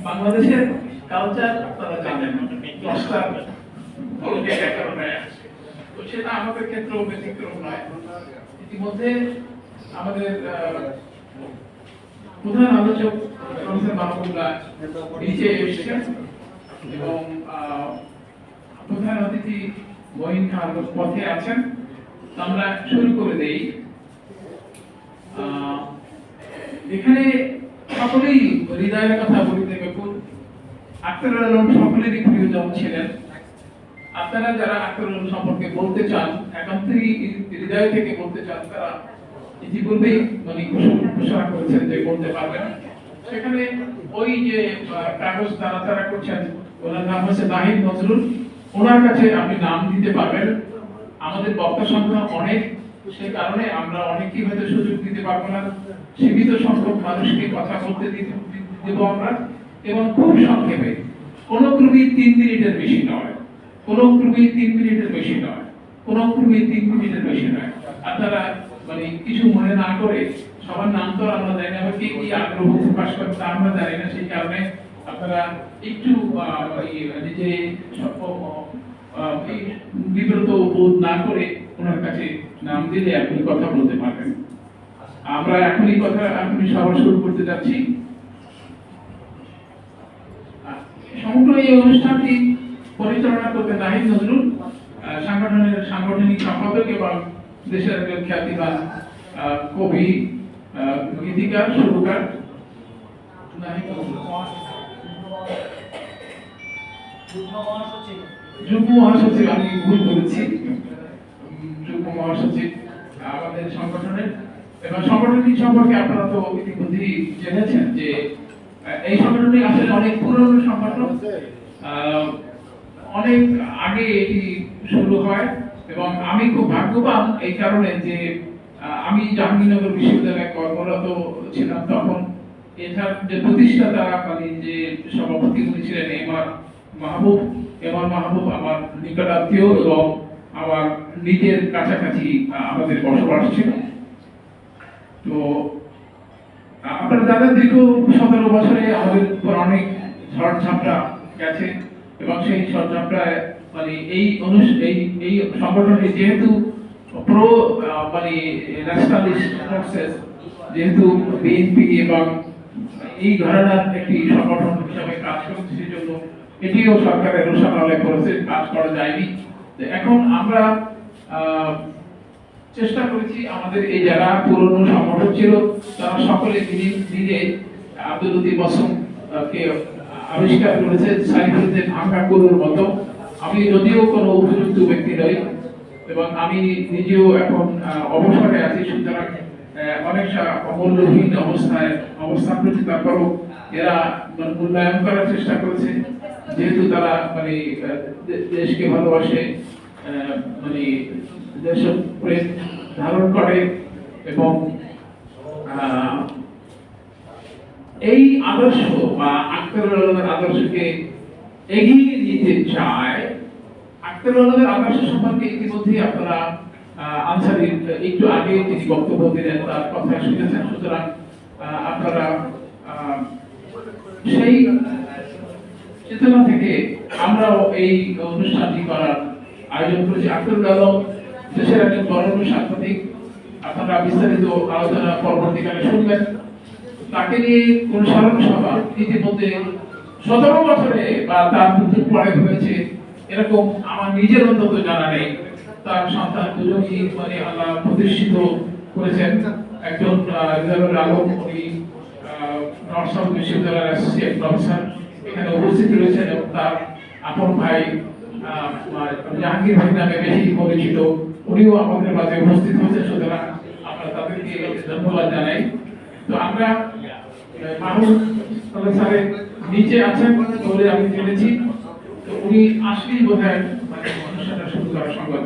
বাংলাদেশের কালচার আপনারা জানেন, 10টা তো সেটা আমাদের ক্ষেত্রেও ব্যতিক্রম নয়। ইতিমধ্যে আমাদের প্রধান আলোচক প্রফেসর মাহবুবুল্লাহ নিচে এসেছেন এবং প্রধান অতিথি মঈন খান পথে আছেন। আমরা শুরু করে দেই। এখানে সকলেই হৃদয়ের কথা বলিতে ব্যাকুল। আখতারুল আলম সকলেরই প্রিয়জন ছিলেন। আপনারা যারা আখতারুল আলম সম্পর্কে বলতে চান, একান্তই হৃদয় থেকে বলতে চান, তারা ইতিপূর্বেই ঘোষণা করেছেন যে বলতে পারবেন। সেখানে ওই যে কাগজ তারা করছেন, ওনার নাম হচ্ছে নাহিদ নজরুল। ওনার কাছে আপনি নাম দিতে পারবেন। আমাদের বক্তা সংখ্যা অনেক, সে কারণে আমরা অনেকেই হয়তো সুযোগ দিতে পারবো না। সীমিত সংখ্যক মানুষকে কথা বলতে দেব আমরা, এবং খুব সংক্ষেপে, কোনো ক্রমেই 3 মিনিটের বেশি নয়, কোনো ক্রমেই 3 মিনিটের বেশি নয়, কোনো ক্রমেই 3 মিনিটের বেশি নয়। আপনারা কিছু মনে না করে, সবার নাম তো আমরা জানি না, কে কি আগ্রহ প্রকাশ করতে আমরা জানি না, সেই কারণে আপনারা একটু নিজে বিব্রত বোধ না করে ওনার কাছে নাম দিলে আপনি কথা বলতে পারবেন। আমরা এখনই সভা শুরু করতে যাচ্ছি। সমগ্র এই অনুষ্ঠানটি পরিচালনা করবেন নাহিদ নজরুল, সাংগঠনিক সম্পাদক এবং দেশের একজন খ্যাতিমান কবি, গীতিকার, সুরকার। যুগ্ম মহাসচিব, আমি ভুল বলেছি, যুগ্ম মহাসচিব আমাদের সংগঠনের। এবং সংগঠনটি সম্পর্কে আপনারা তো ইতিমধ্যেই জেনেছেন যে এই সংগঠনটি আসলে অনেক পুরনো সংগঠন। অনেক আগে এটি শুরু হয় এবং আমি খুব ভাগ্যবান এই কারণে যে আমি জাহাঙ্গীরনগর বিশ্ববিদ্যালয়ে কর্মরত ছিলাম তখন। এটার যে প্রতিষ্ঠাতা যে সভাপতি উনি ছিলেন এমআর মাহবুব আমার নিকটাত্মীয় এবং আমার নিজের কাছাকাছি আমাদের বসবাস ছিল। তো আপনারা যাদের দীর্ঘ 17 বছরে আমাদের উপর অনেক ঝড় ঝাপটা গেছে এবং সেই ঝড় ঝাপটায় এই সংগঠনটি যেহেতু প্রো ন্যাশনালিস্ট ফোর্সেস, যেহেতু বিএনপি এবং এই ঘরানার একটি সংগঠন হিসাবে কাজ করছে, সেজন্য এটিও সরকারের রোশনালে করেছে, কাজ করা যায়নি। এখন আমরা চেষ্টা করেছি, আমাদের এই যারা পুরনো সংগঠন ছিল তারা সকলে মিলে আব্দুল লতিফ মাসুম কে আবিষ্কার করেছে সাইফুদ্দিন ভাঙ্গা গরুর মতো। আমি যদিও কোনো উপযুক্ত ব্যক্তি নই এবং আমি নিজেও এখন অবসরে আছি, সুতরাং অনেকটা অমূল্যহীন অবস্থান করছি। তারপরও এরা মূল্যায়ন করার চেষ্টা করেছে, যেহেতু তারা দেশকে ভালোবাসে, দেশপ্রেম ধারণ করে এবং এই আদর্শ বা আখতারুল আলমের আদর্শকে এগিয়ে নিতে চায়। আখতারুল আলমের আদর্শ সম্পর্কে ইতিমধ্যেই আপনারা আনসারীর একটু আগে তিনি বক্তব্য দিলেন, তার কথা শুনেছেন। সুতরাং আপনারা সেই চেতনা থেকে আমরাও এই অনুষ্ঠানটি করার আয়োজন করেছি। আখতারুল আলম দেশের একজন বরেণ্য সাংবাদিক, আপনারা বিস্তারিত আলোচনা পরবর্তীকালে শুনবেন। তাকে নিয়ে কোন স্মরণ সভা ইতিমধ্যে 17 বছরে বা তার মৃত্যুর পরে হয়েছে এরকম আমার নিজের অন্তত জানা নেই। তার সন্তান দুজনই আল্লাহ প্রতিষ্ঠিত করেছেন। একজন রিজার্ভের আলম, উনি নর্থ সাউথ বিশ্ববিদ্যালয়ের অ্যাসোসিয়েট প্রফেসর এখানে উপস্থিত রয়েছেন, এবং তার আপন ভাই জাহাঙ্গীর ভাই নামে বেশি পরিচিত, উনিও আমাদের মাঝে উপস্থিত হয়েছেন। সুতরাং আমরা তাদেরকে ধন্যবাদ জানাই। তো আমরা মাহবুব স্যারের নিচে আছেন বলে আমি জেনেছি, তো উনি আসলেই বোধহয় অনুষ্ঠানটা শুরু করার সংবাদ